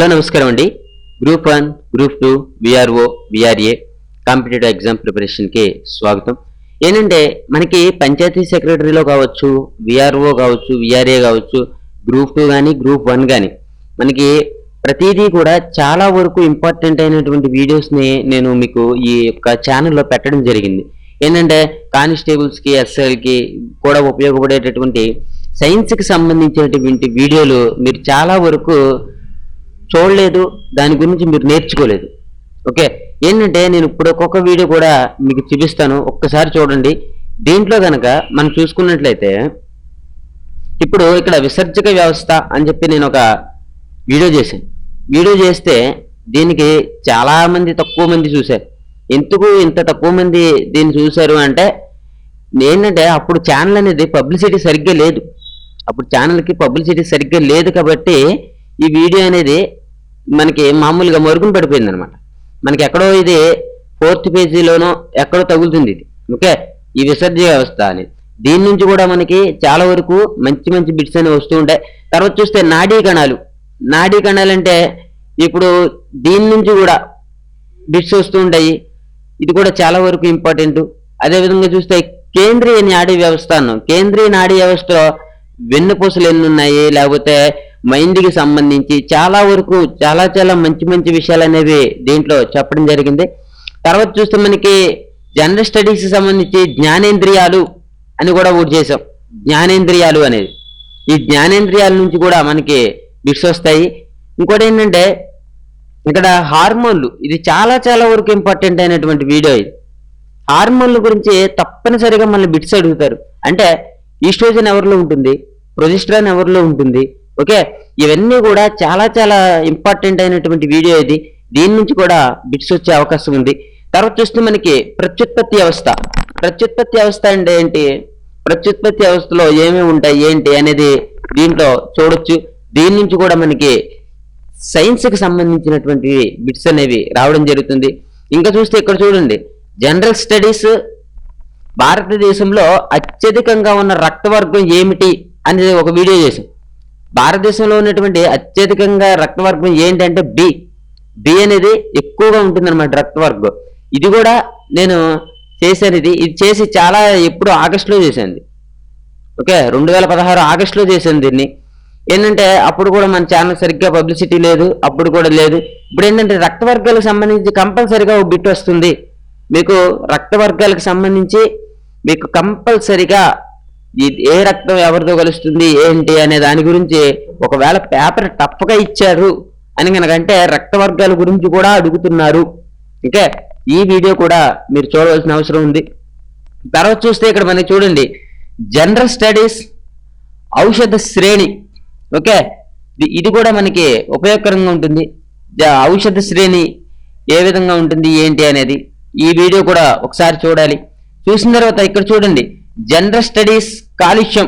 Hello నమస్కారం అండి. Group 1, group 2, VRO, VRA competitive exam ప్రిపరేషన్కి స్వాగతం. ఏంటంటే మనకి పంచాయతీ సెక్రటరీలో కావచ్చు, విఆర్ఓ కావచ్చు, విఆర్ఏ కావచ్చు, గ్రూప్ 2 కానీ గ్రూప్ 1 కానీ మనకి ప్రతిదీ కూడా చాలా వరకు ఇంపార్టెంట్ అయినటువంటి వీడియోస్ని నేను మీకు ఈ యొక్క ఛానల్లో పెట్టడం జరిగింది. ఏంటంటే కానిస్టేబుల్స్కి, ఎస్ఐలకి కూడా ఉపయోగపడేటటువంటి సైన్స్కి సంబంధించినటువంటి వీడియోలు మీరు చాలా వరకు చూడలేదు, దాని గురించి మీరు నేర్చుకోలేదు. ఓకే, ఏంటంటే నేను ఇప్పుడు ఒక్కొక్క వీడియో కూడా మీకు చూపిస్తాను, ఒక్కసారి చూడండి. దీంట్లో కనుక మనం చూసుకున్నట్లయితే ఇప్పుడు ఇక్కడ విసర్జక వ్యవస్థ అని చెప్పి నేను ఒక వీడియో చేశాను. వీడియో చేస్తే దీనికి చాలా మంది, తక్కువ మంది చూశారు. ఎందుకు ఇంత తక్కువ మంది దీన్ని చూశారు అంటే ఏంటంటే అప్పుడు ఛానల్ అనేది పబ్లిసిటీ సరిగ్గా లేదు. అప్పుడు ఛానల్కి పబ్లిసిటీ సరిగ్గా లేదు కాబట్టి ఈ వీడియో అనేది మనకి మామూలుగా మరుగున పడిపోయింది అనమాట. మనకి ఎక్కడో ఇది 4th పేజీలోనో ఎక్కడో తగులుతుంది ఇది. ఓకే, ఈ విసర్జన వ్యవస్థ అని దీని నుంచి కూడా మనకి చాలా వరకు మంచి మంచి బిట్స్ అనేవి వస్తూ ఉంటాయి. తర్వాత చూస్తే నాడీ కణాలు. నాడీ కణాలు అంటే ఇప్పుడు దీని నుంచి కూడా బిట్స్ వస్తూ ఉంటాయి. ఇది కూడా చాలా వరకు ఇంపార్టెంట్. అదేవిధంగా చూస్తే కేంద్రీయ నాడీ వ్యవస్థ అన్నాం. కేంద్రీయ నాడీ వ్యవస్థలో వెన్నుపూసలు ఎన్ని ఉన్నాయి, లేకపోతే మైండ్కి సంబంధించి చాలా వరకు చాలా చాలా మంచి మంచి విషయాలు అనేవి దీంట్లో చెప్పడం జరిగింది. తర్వాత చూస్తే మనకి జనరల్ స్టడీస్కి సంబంధించి జ్ఞానేంద్రియాలు అని కూడా ఒకటి చేసాం. జ్ఞానేంద్రియాలు అనేది, ఈ జ్ఞానేంద్రియాల నుంచి కూడా మనకి బిట్స్ వస్తాయి. ఇంకోటి ఏంటంటే ఇక్కడ హార్మోన్లు, ఇది చాలా చాలా వరకు ఇంపార్టెంట్ అయినటువంటి వీడియో. ఇది హార్మోన్ల గురించి తప్పనిసరిగా మళ్ళీ బిట్స్ అడుగుతారు. అంటే ఈస్ట్రోజన్ ఎవరిలో ఉంటుంది, ప్రొజెస్టరాన్ ఎవరిలో ఉంటుంది. ఓకే, ఇవన్నీ కూడా చాలా చాలా ఇంపార్టెంట్ అయినటువంటి వీడియో ఇది. దీని నుంచి కూడా బిట్స్ వచ్చే అవకాశం ఉంది. తర్వాత చూస్తే మనకి ప్రత్యుత్పత్తి వ్యవస్థ. ప్రత్యుత్పత్తి వ్యవస్థ అంటే ఏంటి, ప్రత్యుత్పత్తి వ్యవస్థలో ఏమేమి ఉంటాయి ఏంటి అనేది దీంట్లో చూడొచ్చు. దీని నుంచి కూడా మనకి సైన్స్కి సంబంధించినటువంటి బిట్స్ అనేవి రావడం జరుగుతుంది. ఇంకా చూస్తే ఇక్కడ చూడండి, జనరల్ స్టడీస్ భారతదేశంలో అత్యధికంగా ఉన్న రక్తవర్గం ఏమిటి అనేది ఒక వీడియో చేసాం. భారతదేశంలో ఉన్నటువంటి అత్యధికంగా రక్తవర్గం ఏంటంటే బి అనేది ఎక్కువగా ఉంటుందన్నమాట రక్తవర్గం. ఇది కూడా నేను చేశాను. ఇది చేసి చాలా ఎప్పుడు ఆగస్టులో చేశాను. ఓకే, 2016 ఆగస్టులో చేశాను దీన్ని. ఏంటంటే అప్పుడు కూడా మన ఛానల్ సరిగ్గా పబ్లిసిటీ లేదు, అప్పుడు కూడా లేదు. ఇప్పుడు ఏంటంటే రక్తవర్గాలకు సంబంధించి కంపల్సరిగా ఒక బిట్ వస్తుంది మీకు. రక్తవర్గాలకు సంబంధించి మీకు కంపల్సరిగా ఏ రక్తం ఎవరితో కలుస్తుంది ఏంటి అనే దాని గురించి ఒకవేళ పేపర్ టఫ్గా ఇచ్చారు అని కనుకంటే రక్త వర్గాల గురించి కూడా అడుగుతున్నారు. ఓకే, ఈ వీడియో కూడా మీరు చూడవలసిన అవసరం ఉంది. తర్వాత చూస్తే ఇక్కడ మనకి చూడండి, జనరల్ స్టడీస్ ఔషధ శ్రేణి. ఓకే, ఇది కూడా మనకి ఉపయోగకరంగా ఉంటుంది. ఔషధ శ్రేణి ఏ విధంగా ఉంటుంది ఏంటి అనేది ఈ వీడియో కూడా ఒకసారి చూడాలి. చూసిన తర్వాత ఇక్కడ చూడండి, జనరల్ స్టడీస్ కాలుష్యం.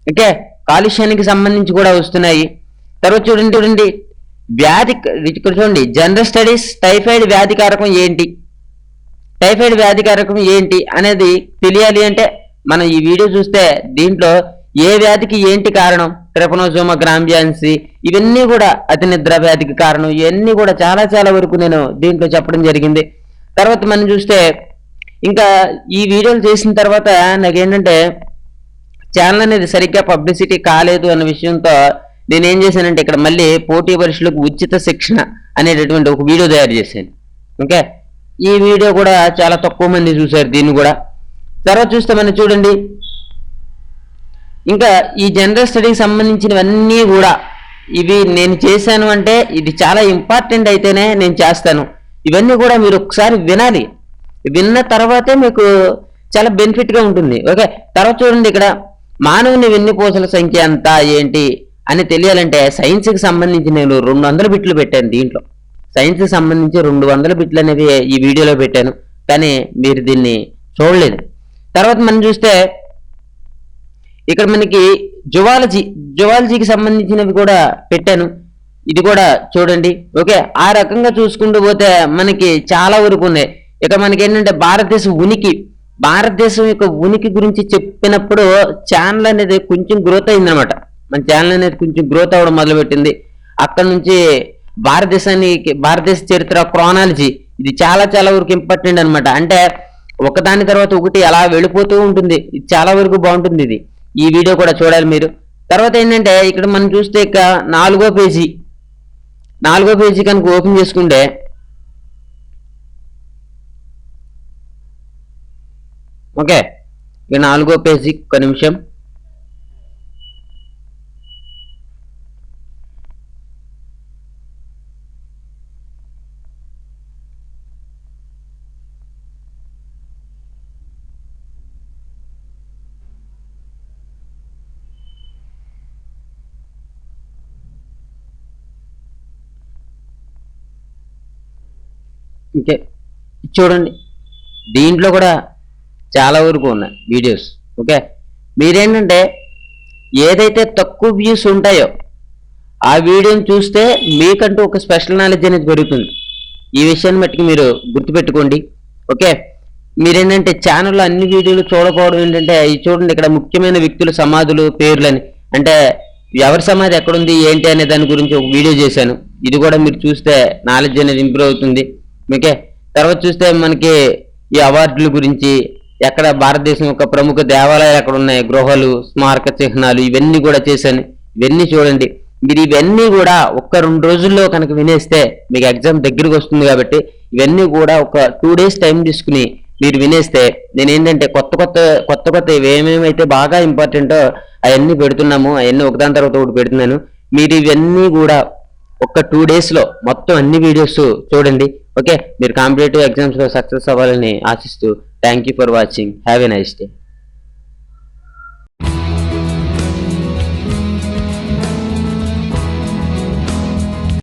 ఓకే, కాలుష్యానికి సంబంధించి కూడా వస్తున్నాయి. తర్వాత చూడండి వ్యాధి. ఇక్కడ చూడండి, జనరల్ స్టడీస్ టైఫాయిడ్ వ్యాధికారకం ఏంటి, టైఫాయిడ్ వ్యాధికారకం ఏంటి అనేది తెలియాలి అంటే మనం ఈ వీడియో చూస్తే దీంట్లో ఏ వ్యాధికి ఏంటి కారణం, ట్రిపనోసోమా గ్రాంబియాన్సి, ఇవన్నీ కూడా అతి నిద్ర వ్యాధికి కారణం, ఇవన్నీ కూడా చాలా చాలా వరకు నేను దీంట్లో చెప్పడం జరిగింది. తర్వాత మనం చూస్తే ఇంకా ఈ వీడియోలు చేసిన తర్వాత నాకేంటంటే ఛానల్ అనేది సరిగ్గా పబ్లిసిటీ కాలేదు అన్న విషయంతో నేనేం చేశానంటే ఇక్కడ మళ్ళీ పోటీ పరీక్షలకు ఉచిత శిక్షణ అనేటటువంటి ఒక వీడియో తయారు చేశాను. ఓకే, ఈ వీడియో కూడా చాలా తక్కువ మంది చూశారు దీన్ని కూడా. తర్వాత చూస్తే మనం చూడండి, ఇంకా ఈ జనరల్ స్టడీకి సంబంధించినవన్నీ కూడా ఇవి నేను చేశాను అంటే ఇది చాలా ఇంపార్టెంట్ అయితేనే నేను చేస్తాను. ఇవన్నీ కూడా మీరు ఒకసారి వినాలి, విన్న తర్వాతే మీకు చాలా బెనిఫిట్గా ఉంటుంది. ఓకే, తర్వాత చూడండి, ఇక్కడ మానవుని వెన్నుపూసల సంఖ్య ఎంత ఏంటి అని తెలియాలంటే సైన్స్కి సంబంధించి నేను 200 బిట్లు పెట్టాను. దీంట్లో సైన్స్కి సంబంధించి 200 బిట్లు అనేవి ఈ వీడియోలో పెట్టాను, కానీ మీరు దీన్ని చూడలేదు. తర్వాత మనం చూస్తే ఇక్కడ మనకి జువాలజీకి సంబంధించినవి కూడా పెట్టాను, ఇది కూడా చూడండి. ఓకే, ఆ రకంగా చూసుకుంటూ పోతే మనకి చాలా వరకు ఉన్నాయి. ఇక మనకి ఏంటంటే భారతదేశం యొక్క ఉనికి గురించి చెప్పినప్పుడు ఛానల్ అనేది కొంచెం గ్రోత్ అయిందనమాట. మన ఛానల్ అనేది కొంచెం గ్రోత్ అవ్వడం మొదలుపెట్టింది. అక్కడ నుంచి భారతదేశ చరిత్ర క్రోనాలజీ, ఇది చాలా చాలా వరకు ఇంపార్టెంట్ అనమాట. అంటే ఒకదాని తర్వాత ఒకటి అలా వెళ్ళిపోతూ ఉంటుంది. ఇది చాలా వరకు బాగుంటుంది. ఈ వీడియో కూడా చూడాలి మీరు. తర్వాత ఏంటంటే ఇక్కడ మనం చూస్తే ఇక 4వ పేజీ కనుక ఓపెన్ చేసుకుంటే ఓకే, ఇక 4వ పేజీ ఒక నిమిషం. ఓకే, చూడండి దీంట్లో కూడా చాలా వరకు ఉన్నాయి వీడియోస్. ఓకే, మీరేంటంటే ఏదైతే తక్కువ వ్యూస్ ఉంటాయో ఆ వీడియోని చూస్తే మీకంటూ ఒక స్పెషల్ నాలెడ్జ్ అనేది పెరుగుతుంది. ఈ విషయాన్ని మట్టుకు మీరు గుర్తుపెట్టుకోండి. ఓకే, మీరేంటంటే ఛానల్లో అన్ని వీడియోలు చూడకపోవడం ఏంటంటే, ఇది చూడండి ఇక్కడ ముఖ్యమైన వ్యక్తుల సమాధులు పేర్లని, అంటే ఎవరి సమాధి ఎక్కడుంది ఏంటి అనే దాని గురించి ఒక వీడియో చేశాను. ఇది కూడా మీరు చూస్తే నాలెడ్జ్ అనేది ఇంప్రూవ్ అవుతుంది. ఓకే, తర్వాత చూస్తే మనకి ఈ అవార్డుల గురించి, ఎక్కడ భారతదేశం యొక్క ప్రముఖ దేవాలయాలు ఎక్కడ ఉన్నాయి, గృహాలు, స్మారక చిహ్నాలు, ఇవన్నీ కూడా చేశాను. ఇవన్నీ చూడండి. మీరు ఇవన్నీ కూడా ఒక్క 2 రోజుల్లో కనుక వినేస్తే మీకు ఎగ్జామ్ దగ్గరికి వస్తుంది. కాబట్టి ఇవన్నీ కూడా ఒక 2 days టైం తీసుకుని మీరు వినేస్తే, నేనేంటంటే కొత్త ఏమేమైతే బాగా ఇంపార్టెంటో అవన్నీ పెడుతున్నాము. అవన్నీ ఒకదాని తర్వాత ఒకటి పెడుతున్నాను. మీరు ఇవన్నీ కూడా ఒక్క 2 days లో మొత్తం అన్ని వీడియోస్ చూడండి. ఓకే, మీరు కాంపిటేటివ్ ఎగ్జామ్స్ లో సక్సెస్ అవ్వాలని ఆశిస్తూ thank you for watching. Have a nice day.